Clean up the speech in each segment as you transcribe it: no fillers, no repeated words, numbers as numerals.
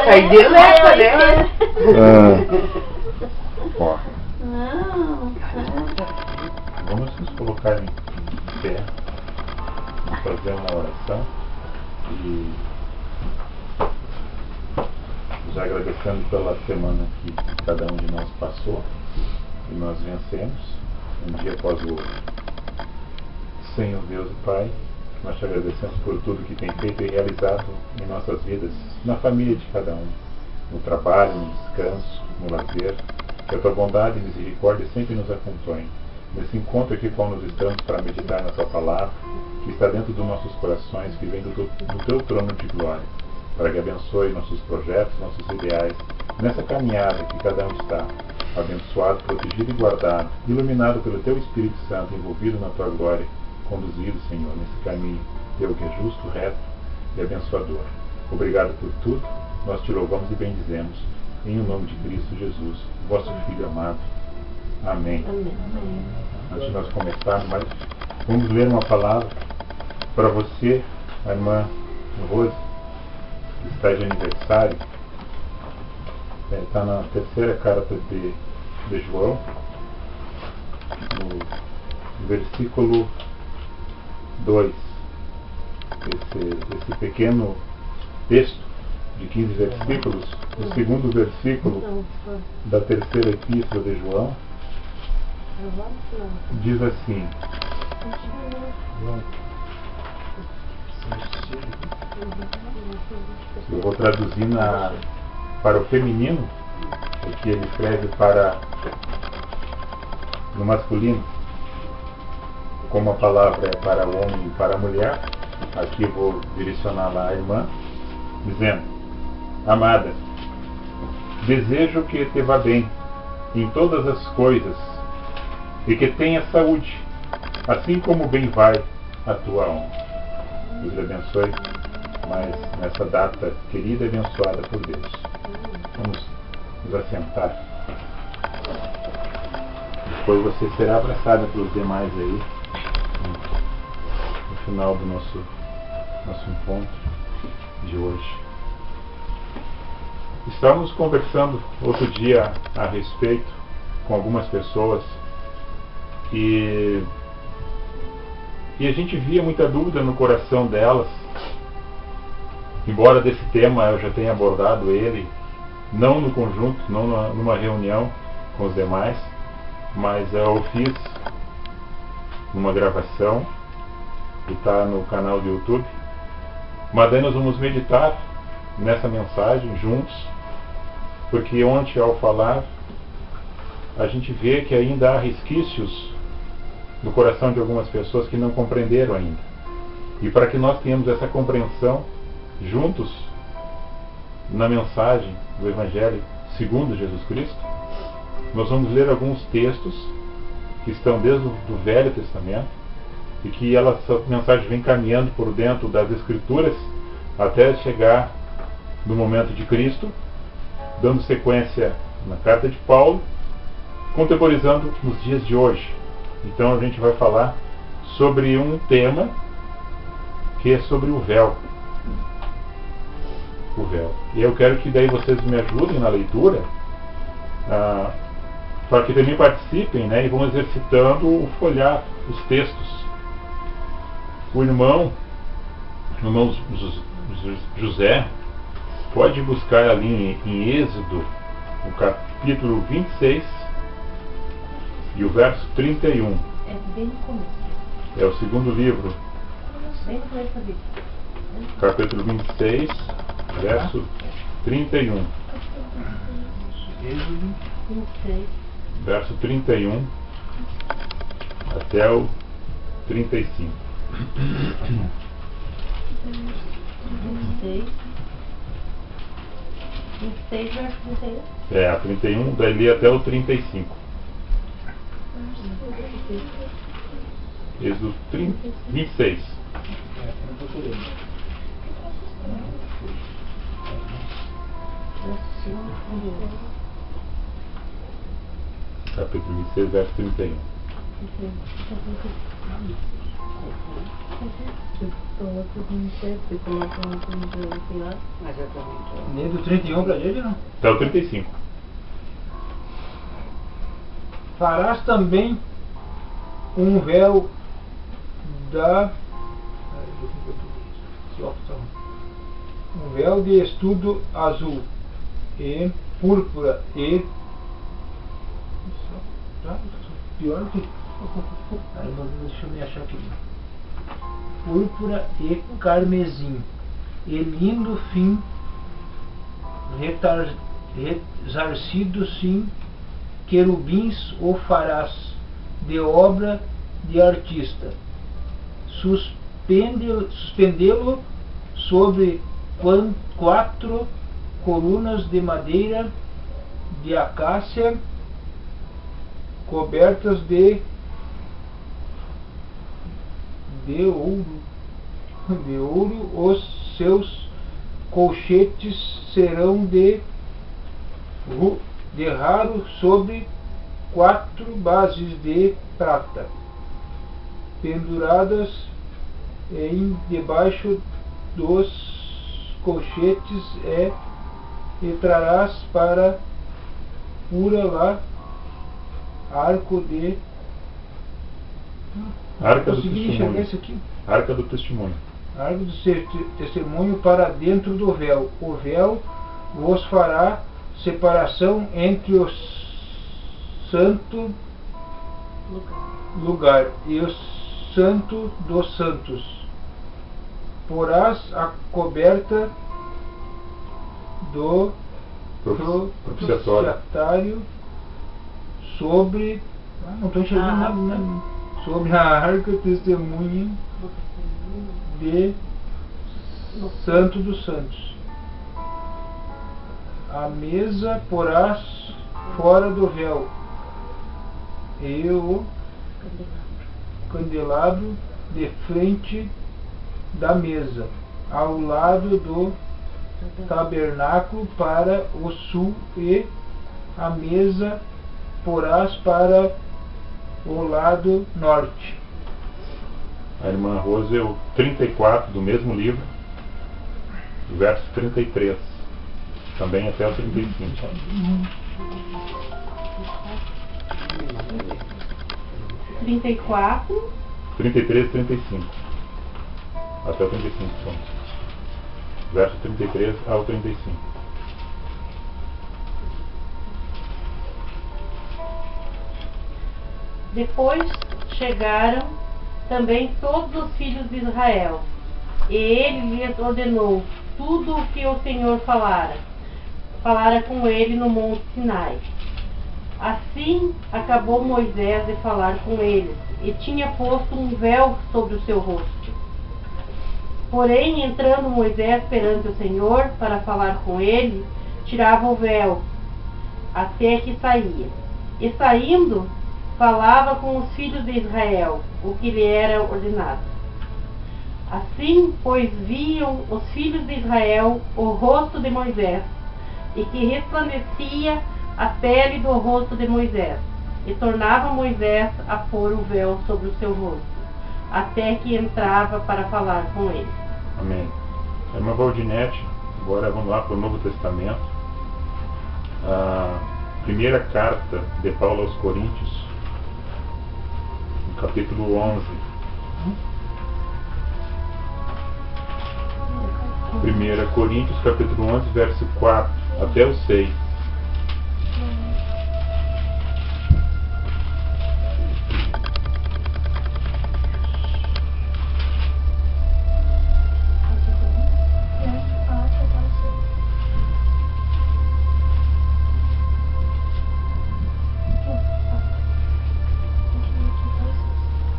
Aí deleta, né? Ó. Não. Vamos nos colocar em pé. Vamos fazer uma oração. E já agradecendo pela semana que cada um de nós passou. E nós vencemos um dia após o outro. Senhor Deus e Pai, nós te agradecemos por tudo que tem feito e realizado em nossas vidas, na família de cada um, no trabalho, no descanso, no lazer. Que a tua bondade e misericórdia sempre nos acompanhem. Nesse encontro aqui qual nós estamos para meditar na tua palavra, que está dentro dos nossos corações, que vem do teu trono de glória, para que abençoe nossos projetos, nossos ideais, nessa caminhada que cada um está, abençoado, protegido e guardado, iluminado pelo teu Espírito Santo, envolvido na tua glória, conduzido, Senhor, nesse caminho teu que é justo, reto e abençoador. Obrigado por tudo, nós te louvamos e bendizemos, em o nome de Cristo Jesus, vosso Filho amado. Amém. Amém. Antes de nós começarmos, vamos ler uma palavra para você, a irmã Rose, que está de aniversário. Está na terceira carta de João, no versículo 2. Esse pequeno texto de 15 versículos, o segundo versículo da terceira epístola de João, diz assim: eu vou traduzir para o feminino, porque ele escreve no masculino, como a palavra é para o homem e para a mulher. Aqui vou direcionar lá a irmã, dizendo: amada, desejo que te vá bem em todas as coisas e que tenha saúde, assim como bem vai a tua alma. Deus lhe abençoe mais nessa data querida e abençoada por Deus. Vamos nos assentar. Depois você será abraçada pelos demais aí no final do nosso encontro de hoje. Estávamos conversando outro dia a respeito com algumas pessoas e a gente via muita dúvida no coração delas, embora desse tema eu já tenha abordado ele, não no conjunto, não numa reunião com os demais, mas eu fiz numa gravação que está no canal do YouTube. Mas daí nós vamos meditar nessa mensagem juntos, porque ontem ao falar a gente vê que ainda há resquícios no coração de algumas pessoas que não compreenderam ainda. E para que nós tenhamos essa compreensão juntos na mensagem do Evangelho segundo Jesus Cristo, nós vamos ler alguns textos que estão desde o Velho Testamento e que essa mensagem vem caminhando por dentro das Escrituras até chegar no momento de Cristo, dando sequência na carta de Paulo, contemporizando nos dias de hoje. Então a gente vai falar sobre um tema que é sobre o véu. O véu. E eu quero que daí vocês me ajudem na leitura, para que também participem, né, e vão exercitando o folhar, os textos. O irmão José pode buscar ali em Êxodo, no capítulo 26 e o verso 31. É bem no começo. É o segundo livro. Bem no começo da Bíblia. Capítulo 26, verso 31. Êxodo 26. Verso 31 até o 35. 26. 26 verso 31. É, a 31, dali até o 35. Êxodo 26. Capítulo 26, verso 31. Coloca no certo, você coloca um aqui lá. Mas eu também tô. Nem do 31 pra ele, não. Até o 35. Farás também um véu da. Um véu de estudo azul e púrpura e. Pior que. Aí, deixa eu me achar aqui. Púrpura e carmesim, e lindo fim resarcido sim, querubins o farás, de obra de artista. Suspendê-lo sobre 4 colunas de madeira de acácia, cobertas de ouro, os seus colchetes serão de raro sobre 4 bases de prata, penduradas em debaixo dos colchetes, e trarás para pura lá arco de. Arca do Consegui enxergar testemunho. isso aqui? Arca do testemunho. Arco do testemunho para dentro do véu. O véu vos fará separação entre o santo lugar e o santo dos santos. Porás a coberta do propiciatório sobre. Não estou enxergando nada, né? Sobre a arca testemunha de Santo dos Santos. A mesa porás fora do véu, e o candelabro de frente da mesa, ao lado do tabernáculo para o sul, e a mesa porás para o lado norte. A irmã Rose, o 34 do mesmo livro, verso 33, também até o 35. 34. 33 e 35. Até o 35 pontos. Verso 33 ao 35. Depois chegaram também todos os filhos de Israel, e ele lhes ordenou tudo o que o Senhor falara com ele no monte Sinai. Assim acabou Moisés de falar com eles, e tinha posto um véu sobre o seu rosto. Porém, entrando Moisés perante o Senhor para falar com ele, tirava o véu, até que saía. E saindo, falava com os filhos de Israel, o que lhe era ordenado. Assim, pois, viam os filhos de Israel o rosto de Moisés, e que resplandecia a pele do rosto de Moisés, e tornava Moisés a pôr o véu sobre o seu rosto, até que entrava para falar com ele. Amém. A irmã Valdinete, agora vamos lá para o Novo Testamento. A primeira carta de Paulo aos Coríntios, no capítulo 11. 1 Coríntios, capítulo 11, verso 4 até o 6.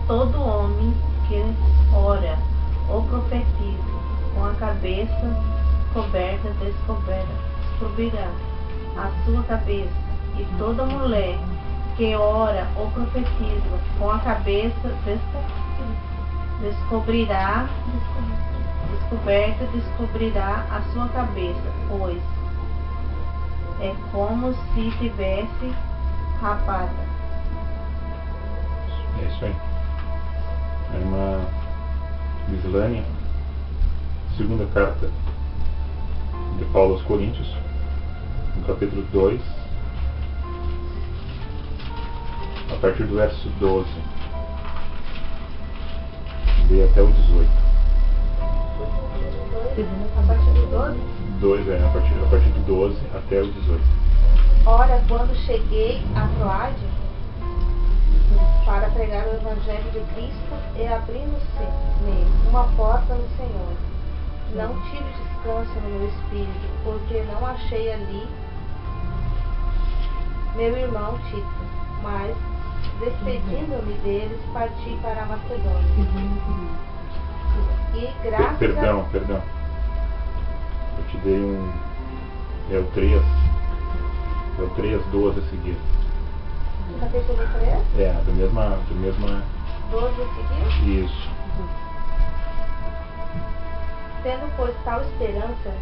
Todo homem que ora ou profetiza com a cabeça coberta descobrirá a sua cabeça, e toda mulher que ora ou profetiza com a cabeça descobrirá a sua cabeça, pois é como se tivesse rapada. É isso aí. A irmã Lislânia, segunda carta de Paulo aos Coríntios, no capítulo 2, a partir do verso 12, e até o 18. A partir do 12? 2, a partir do 12 até o 18. Ora, quando cheguei a Troade para pregar o Evangelho de Cristo e abrindo-se-me uma porta no Senhor, não tive descanso no meu espírito, porque não achei ali meu irmão Tito, mas, despedindo-me deles, parti para a Macedônia. E graças Perdão. Eu te dei um Eutreias 12 a seguir. Capítulo 3, Do mesma 12 a seguir. isso. Tendo, pois, tal esperança,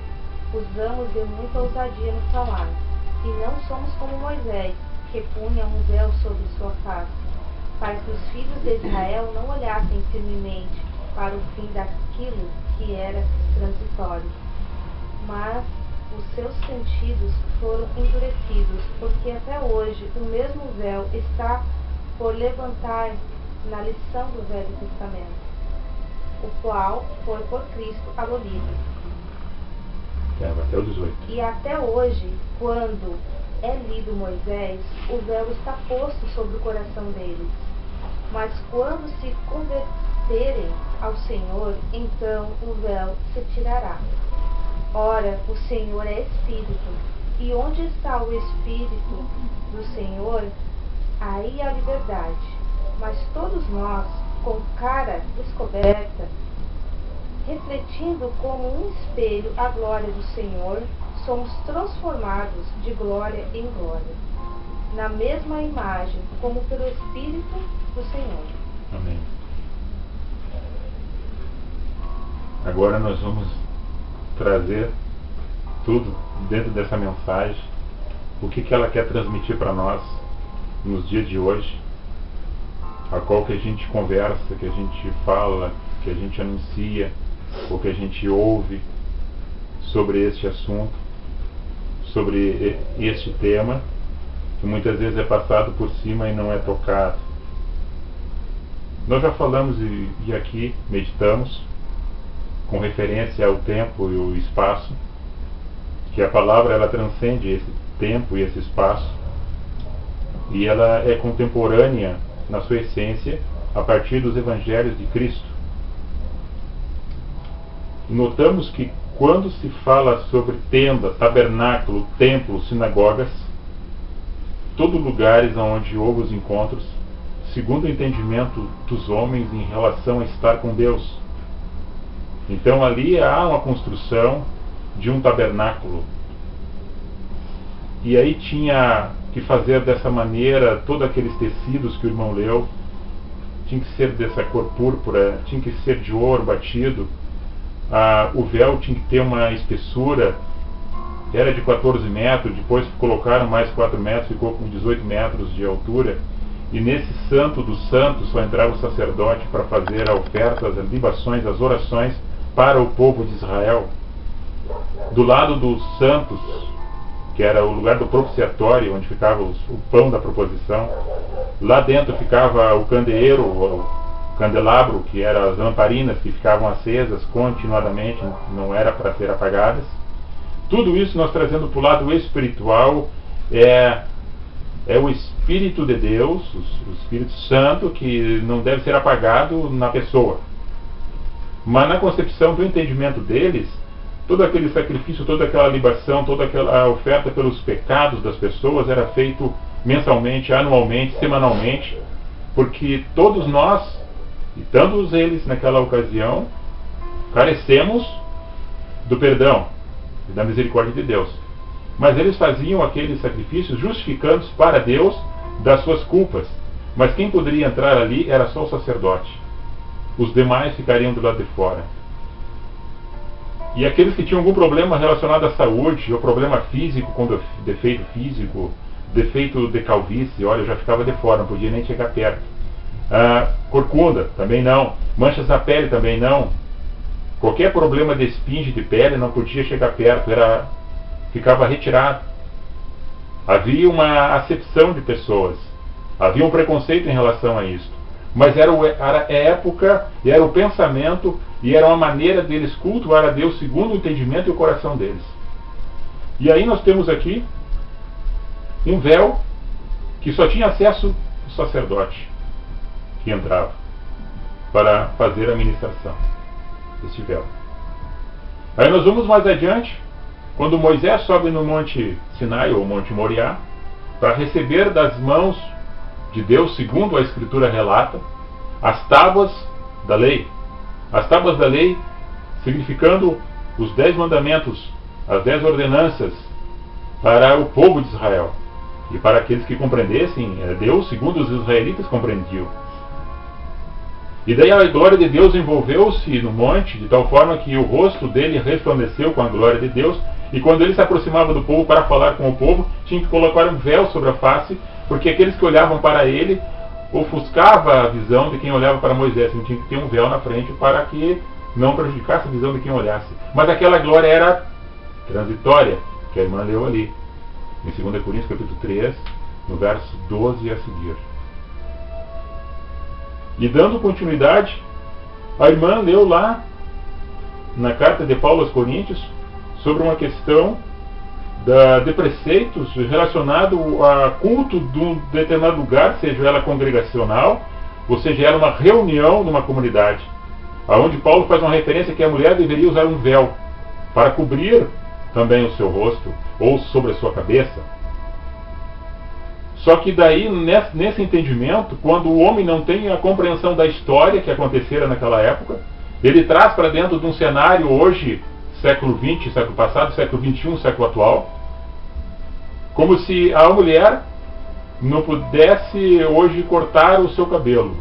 usamos de muita ousadia no falar, e não somos como Moisés, que punha um véu sobre sua face, para que os filhos de Israel não olhassem firmemente para o fim daquilo que era transitório. Mas os seus sentidos foram endurecidos, porque até hoje o mesmo véu está por levantar na lição do Velho Testamento, o qual foi por Cristo abolido. Até o 18. E até hoje, quando é lido Moisés, o véu está posto sobre o coração deles. Mas quando se converterem ao Senhor, então o véu se tirará. Ora, o Senhor é Espírito, e onde está o Espírito do Senhor, aí há liberdade. Mas todos nós, com cara descoberta, refletindo como um espelho a glória do Senhor, somos transformados de glória em glória, na mesma imagem, como pelo Espírito do Senhor. Amém. Agora nós vamos trazer tudo dentro dessa mensagem, o que ela quer transmitir para nós nos dias de hoje, a qual que a gente conversa, que a gente fala, que a gente anuncia, ou que a gente ouve sobre este assunto, sobre este tema, que muitas vezes é passado por cima e não é tocado. Nós já falamos e aqui meditamos com referência ao tempo e o espaço, que a palavra ela transcende esse tempo e esse espaço, e ela é contemporânea na sua essência a partir dos evangelhos de Cristo. E notamos que quando se fala sobre tenda, tabernáculo, templo, sinagogas, todos lugares onde houve os encontros, segundo o entendimento dos homens em relação a estar com Deus. Então ali há uma construção de um tabernáculo. E aí tinha que fazer dessa maneira todos aqueles tecidos que o irmão leu, tinha que ser dessa cor púrpura, tinha que ser de ouro batido, o véu tinha que ter uma espessura, era de 14 metros, depois colocaram mais 4 metros, ficou com 18 metros de altura, e nesse santo dos santos só entrava o sacerdote para fazer a oferta, as libações, as orações para o povo de Israel. Do lado dos santos, que era o lugar do propiciatório, onde ficava o pão da proposição, lá dentro ficava o candeeiro, o candelabro, que eram as lamparinas que ficavam acesas continuadamente, não era para ser apagadas. Tudo isso nós trazendo para o lado espiritual, é o Espírito de Deus, o Espírito Santo, que não deve ser apagado na pessoa. Mas na concepção do entendimento deles, todo aquele sacrifício, toda aquela libação, toda aquela oferta pelos pecados das pessoas era feito mensalmente, anualmente, semanalmente, porque todos nós, e todos eles naquela ocasião, carecemos do perdão e da misericórdia de Deus. Mas eles faziam aqueles sacrifícios justificando para Deus das suas culpas. Mas quem poderia entrar ali era só o sacerdote. Os demais ficariam do lado de fora. E aqueles que tinham algum problema relacionado à saúde, ou problema físico, com defeito físico, defeito de calvície, olha, eu já ficava de fora, não podia nem chegar perto. Corcunda, também não. Manchas na pele, também não. Qualquer problema de esfinge de pele não podia chegar perto, ficava retirado. Havia uma acepção de pessoas, havia um preconceito em relação a isso. Mas era a época, e era o pensamento, e era uma maneira deles cultuar a Deus segundo o entendimento e o coração deles. E aí nós temos aqui um véu que só tinha acesso o sacerdote que entrava para fazer a ministração. Esse véu. Aí nós vamos mais adiante, quando Moisés sobe no Monte Sinai, ou Monte Moriá, para receber das mãos de Deus, segundo a Escritura relata, as tábuas da lei. As tábuas da lei significando os 10 mandamentos, as 10 ordenanças para o povo de Israel. E para aqueles que compreendessem Deus, segundo os israelitas compreendiam. E daí a glória de Deus envolveu-se no monte, de tal forma que o rosto dele resplandeceu com a glória de Deus, e quando ele se aproximava do povo para falar com o povo, tinha que colocar um véu sobre a face, porque aqueles que olhavam para ele ofuscava a visão de quem olhava para Moisés. Então tinha que ter um véu na frente para que não prejudicasse a visão de quem olhasse. Mas aquela glória era transitória, que a irmã leu ali, em 2 Coríntios capítulo 3, no verso 12 a seguir. E dando continuidade, a irmã leu lá na carta de Paulo aos Coríntios sobre uma questão de preceitos relacionado a culto de um determinado lugar, seja ela congregacional, ou seja ela uma reunião numa comunidade, aonde Paulo faz uma referência que a mulher deveria usar um véu para cobrir também o seu rosto ou sobre a sua cabeça. Só que daí, nesse entendimento, quando o homem não tem a compreensão da história que acontecera naquela época, ele traz para dentro de um cenário hoje, século XX, século passado, século XXI, século atual, como se a mulher não pudesse hoje cortar o seu cabelo,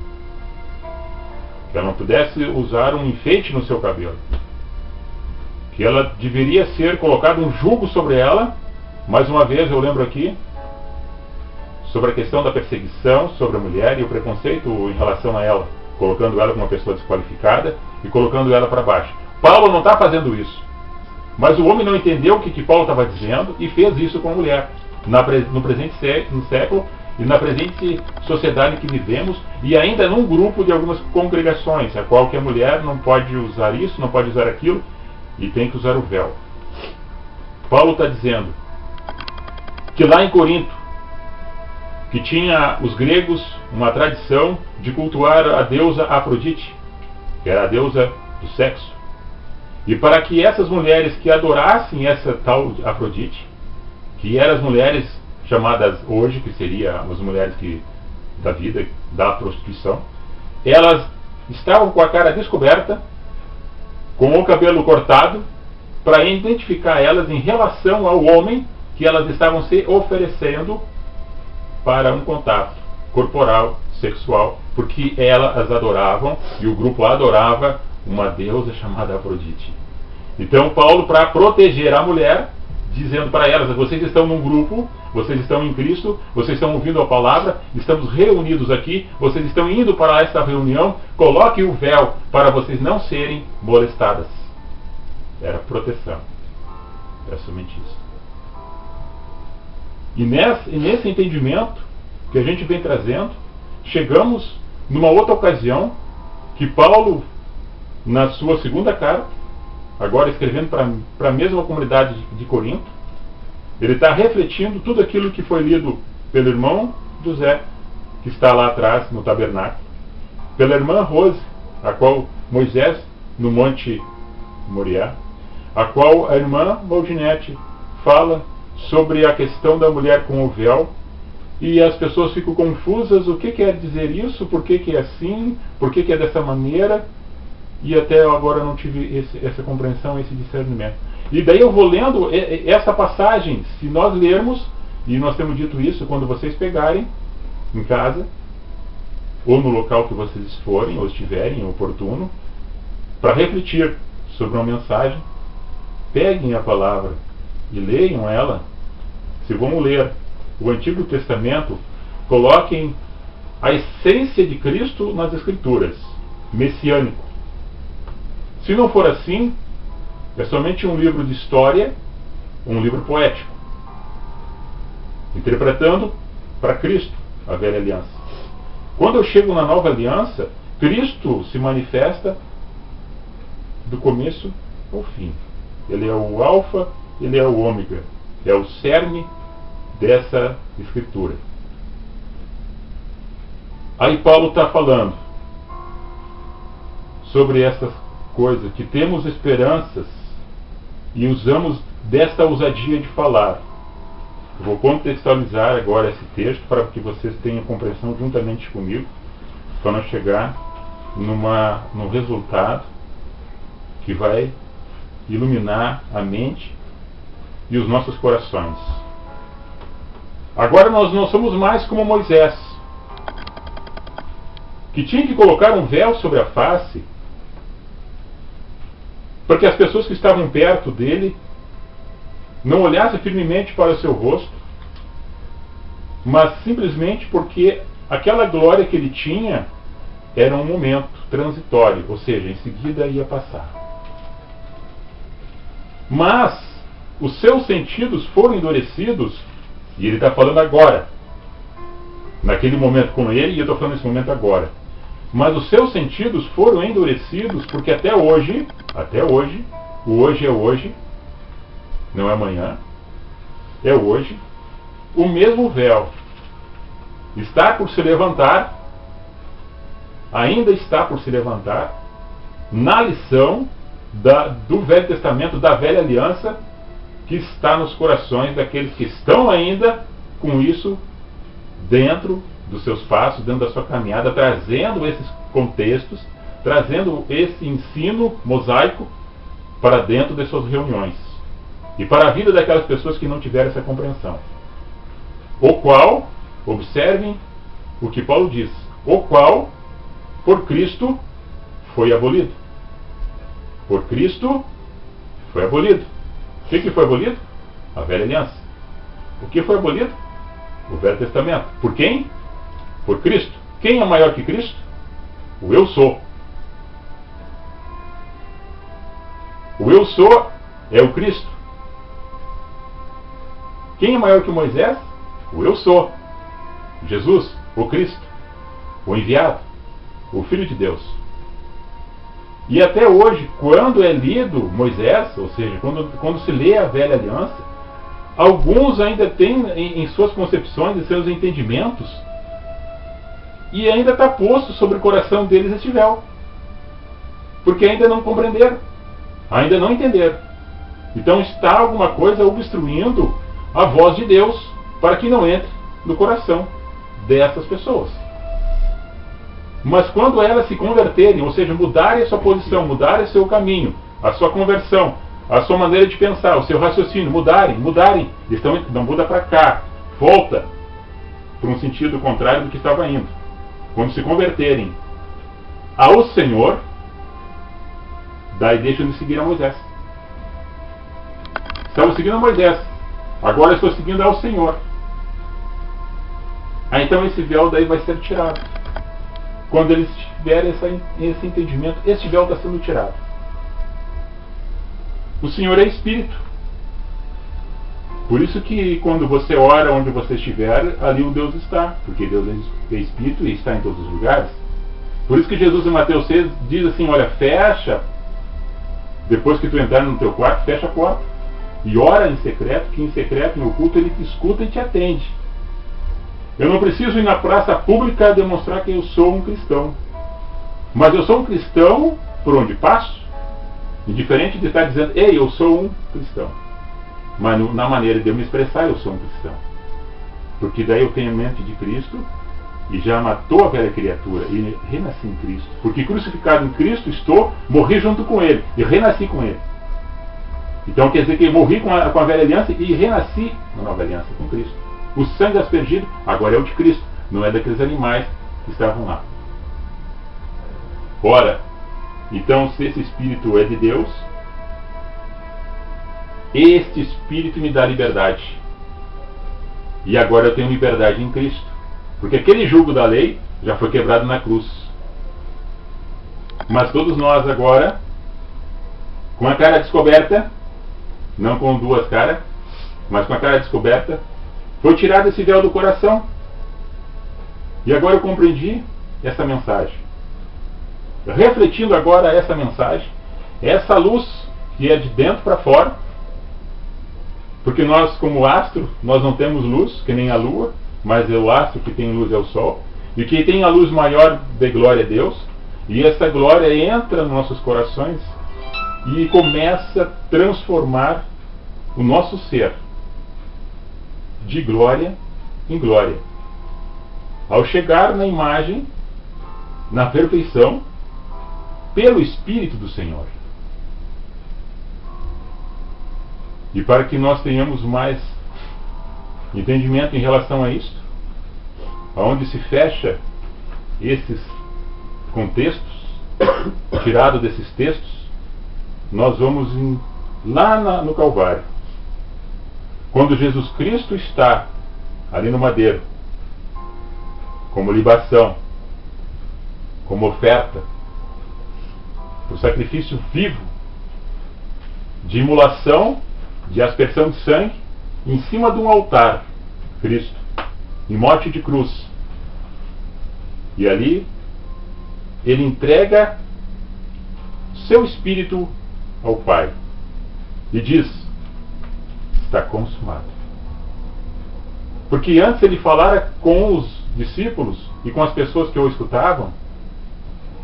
que ela não pudesse usar um enfeite no seu cabelo, que ela deveria ser colocado um jugo sobre ela. Mais uma vez eu lembro aqui sobre a questão da perseguição sobre a mulher e o preconceito em relação a ela, colocando ela como uma pessoa desqualificada e colocando ela para baixo. Paulo não está fazendo isso, mas o homem não entendeu o que Paulo estava dizendo e fez isso com a mulher, no presente século e na presente sociedade que vivemos, e ainda num grupo de algumas congregações, a qual que a mulher não pode usar isso, não pode usar aquilo, e tem que usar o véu. Paulo está dizendo que lá em Corinto, que tinha os gregos uma tradição de cultuar a deusa Afrodite, que era a deusa do sexo. E para que essas mulheres que adorassem essa tal Afrodite, que eram as mulheres chamadas hoje, que seriam as mulheres da vida, da prostituição, elas estavam com a cara descoberta, com o cabelo cortado, para identificar elas em relação ao homem que elas estavam se oferecendo para um contato corporal, sexual, porque elas as adoravam e o grupo adorava uma deusa chamada Afrodite. Então Paulo, para proteger a mulher, dizendo para elas: vocês estão num grupo, vocês estão em Cristo, vocês estão ouvindo a palavra, estamos reunidos aqui, vocês estão indo para esta reunião, coloque o véu para vocês não serem molestadas. Era proteção. Era somente isso. E nesse entendimento que a gente vem trazendo, chegamos numa outra ocasião que Paulo, na sua segunda carta, agora escrevendo para a mesma comunidade de Corinto, ele está refletindo tudo aquilo que foi lido pelo irmão José, que está lá atrás no tabernáculo, pela irmã Rose, a qual Moisés, no Monte Moriá, a qual a irmã Valdinete fala sobre a questão da mulher com o véu, e as pessoas ficam confusas: o que quer dizer isso, por que é assim, por que é dessa maneira, e até agora não tive essa compreensão, esse discernimento. E daí eu vou lendo essa passagem. Se nós lermos, e nós temos dito isso, quando vocês pegarem em casa, ou no local que vocês forem, ou estiverem oportuno, para refletir sobre uma mensagem, peguem a palavra e leiam ela. Se vão ler o Antigo Testamento, coloquem a essência de Cristo nas Escrituras, messiânico. Se não for assim, é somente um livro de história, um livro poético, interpretando para Cristo a velha aliança. Quando eu chego na nova aliança, Cristo se manifesta do começo ao fim. Ele é o alfa, ele é o ômega, é o cerne dessa escritura. Aí Paulo está falando sobre essas coisas, que temos esperanças e usamos desta ousadia de falar. Eu vou contextualizar agora esse texto para que vocês tenham compreensão juntamente comigo, para nós chegar num resultado que vai iluminar a mente e os nossos corações. Agora nós não somos mais como Moisés, que tinha que colocar um véu sobre a face, para que as pessoas que estavam perto dele não olhassem firmemente para o seu rosto, mas simplesmente porque aquela glória que ele tinha era um momento transitório, ou seja, em seguida ia passar. Mas os seus sentidos foram endurecidos, e ele está falando agora, naquele momento com ele, e eu estou falando nesse momento agora. Mas os seus sentidos foram endurecidos, porque até hoje, o hoje é hoje, não é amanhã, é hoje, o mesmo véu está por se levantar, ainda está por se levantar, na lição do Velho Testamento, da Velha Aliança, que está nos corações daqueles que estão ainda com isso dentro dos seus passos, dentro da sua caminhada, trazendo esses contextos, trazendo esse ensino mosaico para dentro das suas reuniões e para a vida daquelas pessoas que não tiveram essa compreensão. O qual, observem o que Paulo diz, o qual por Cristo foi abolido. Por Cristo foi abolido. O que foi abolido? A velha aliança. O que foi abolido? O Velho Testamento. Por quem? Por Cristo. Quem é maior que Cristo? O eu sou. O eu sou é o Cristo. Quem é maior que Moisés? O eu sou. Jesus, o Cristo, o enviado, o Filho de Deus. E até hoje, quando é lido Moisés, ou seja, quando se lê a Velha Aliança, alguns ainda têm em suas concepções e seus entendimentos, e ainda está posto sobre o coração deles este véu, porque ainda não compreenderam, ainda não entenderam. Então está alguma coisa obstruindo a voz de Deus para que não entre no coração dessas pessoas. Mas quando elas se converterem, ou seja, mudarem a sua posição, mudarem o seu caminho, a sua conversão, a sua maneira de pensar, o seu raciocínio, mudarem, não muda para cá, volta para um sentido contrário do que estava indo. Quando se converterem ao Senhor, daí deixam de seguir a Moisés. Estavam seguindo a Moisés, agora estou seguindo ao Senhor. Então esse véu daí vai ser tirado. Quando eles tiverem esse entendimento, esse véu está sendo tirado. O Senhor é Espírito. Por isso que quando você ora onde você estiver, ali o Deus está. Porque Deus é Espírito e está em todos os lugares. Por isso que Jesus em Mateus 6 diz assim, olha, fecha, depois que tu entrar no teu quarto, fecha a porta. E ora em secreto, que em secreto, em oculto, ele te escuta e te atende. Eu não preciso ir na praça pública demonstrar que eu sou um cristão. Mas eu sou um cristão por onde passo. Indiferente de estar dizendo, ei, eu sou um cristão. Mas na maneira de eu me expressar, eu sou um cristão. Porque daí eu tenho a mente de Cristo e já matou a velha criatura e renasci em Cristo. Porque crucificado em Cristo estou, morri junto com Ele e renasci com Ele. Então quer dizer que eu morri com a velha aliança e renasci na nova aliança com Cristo. O sangue aspergido agora é o de Cristo, não é daqueles animais que estavam lá. Ora, então se esse Espírito é de Deus, este Espírito me dá liberdade. E agora eu tenho liberdade em Cristo. Porque aquele jugo da lei já foi quebrado na cruz. Mas todos nós agora, com a cara descoberta, não com duas caras, mas com a cara descoberta, foi tirado esse véu do coração. E agora eu compreendi essa mensagem. Refletindo agora essa mensagem, essa luz que é de dentro para fora, porque nós, como astro, nós não temos luz, que nem a lua, mas o astro que tem luz é o sol, e quem tem a luz maior de glória é Deus, e essa glória entra nos nossos corações e começa a transformar o nosso ser de glória em glória, ao chegar na imagem, na perfeição, pelo Espírito do Senhor. E para que nós tenhamos mais entendimento em relação a isto, aonde se fecha esses contextos, tirado desses textos, nós vamos lá no Calvário. Quando Jesus Cristo está ali no madeiro, como libação, como oferta, o sacrifício vivo de imolação, de aspersão de sangue, em cima de um altar, Cristo, em morte de cruz. E ali ele entrega seu espírito ao Pai e diz: está consumado. Porque antes ele falara com os discípulos e com as pessoas que o escutavam: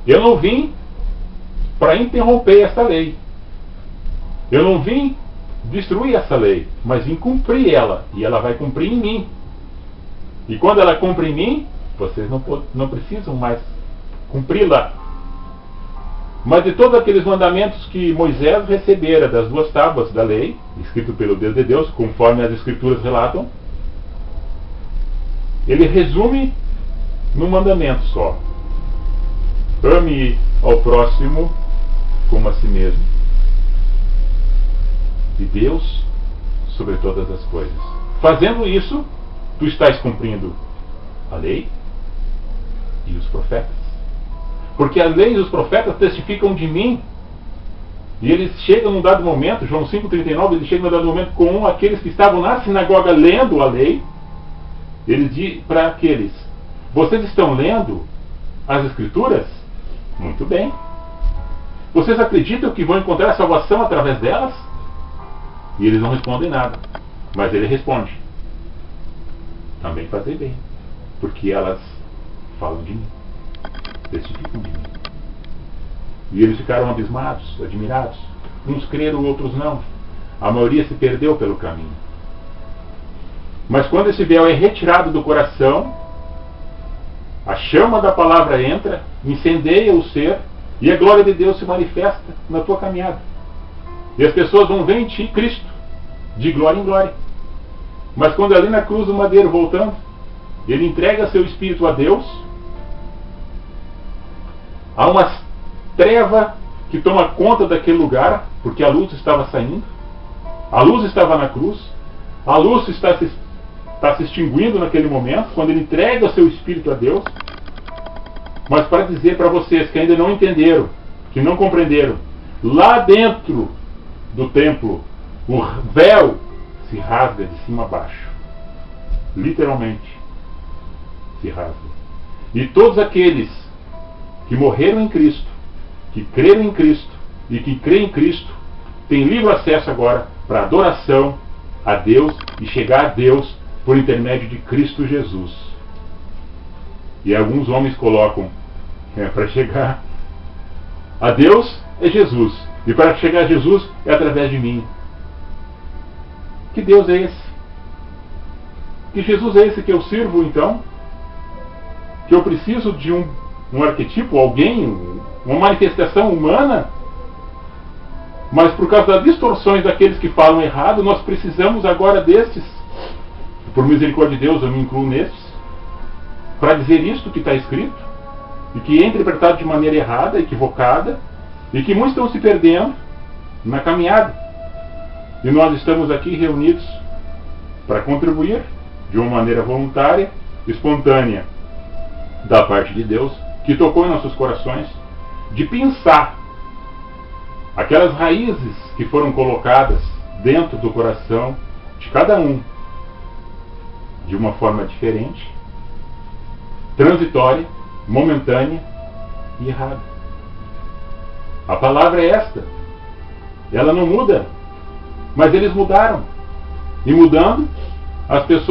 eu não vim para interromper essa lei, eu não vim destruir essa lei, mas vim cumprir ela, e ela vai cumprir em mim. E quando ela cumpre em mim, vocês não precisam mais cumpri-la. Mas de todos aqueles mandamentos que Moisés recebera das duas tábuas da lei, escrito pelo Deus de Deus, conforme as Escrituras relatam, ele resume num mandamento só: ame ao próximo como a si mesmo, e Deus sobre todas as coisas. Fazendo isso, tu estás cumprindo a lei e os profetas. Porque a lei e os profetas testificam de mim. E eles chegam num dado momento, João 5,39, eles chegam num dado momento com aqueles que estavam na sinagoga lendo a lei. Ele diz para aqueles: vocês estão lendo as Escrituras? Muito bem. Vocês acreditam que vão encontrar salvação através delas? E eles não respondem nada. Mas ele responde: também fazei bem, porque elas falam de mim, testificam de mim. E eles ficaram abismados, admirados. Uns creram, outros não. A maioria se perdeu pelo caminho. Mas quando esse véu é retirado do coração, a chama da palavra entra, incendeia o ser, e a glória de Deus se manifesta na tua caminhada. E as pessoas vão ver em ti Cristo, de glória em glória. Mas quando ali na cruz do madeiro, voltando, ele entrega seu espírito a Deus, há uma treva que toma conta daquele lugar, porque a luz estava saindo, a luz estava na cruz, a luz está se extinguindo naquele momento, quando ele entrega o seu espírito a Deus. Mas para dizer para vocês que ainda não entenderam, que não compreenderam, lá dentro do templo, o véu se rasga de cima a baixo. Literalmente se rasga. E todos aqueles que morreram em Cristo, que creram em Cristo e que creem em Cristo, têm livre acesso agora para adoração a Deus e chegar a Deus por intermédio de Cristo Jesus. E alguns homens colocam: para chegar a Deus é Jesus, e para chegar a Jesus é através de mim. Que Deus é esse? Que Jesus é esse que eu sirvo, então? Que eu preciso de um arquetipo, alguém, uma manifestação humana? Mas por causa das distorções daqueles que falam errado, nós precisamos agora destes. Por misericórdia de Deus, eu me incluo nestes, para dizer isto que está escrito, e que é interpretado de maneira errada, equivocada, e que muitos estão se perdendo na caminhada. E nós estamos aqui reunidos para contribuir de uma maneira voluntária espontânea da parte de Deus, que tocou em nossos corações, de pensar aquelas raízes que foram colocadas dentro do coração de cada um, de uma forma diferente, transitória, momentânea e errada. A palavra é esta. Ela não muda, mas eles mudaram. E mudando, as pessoas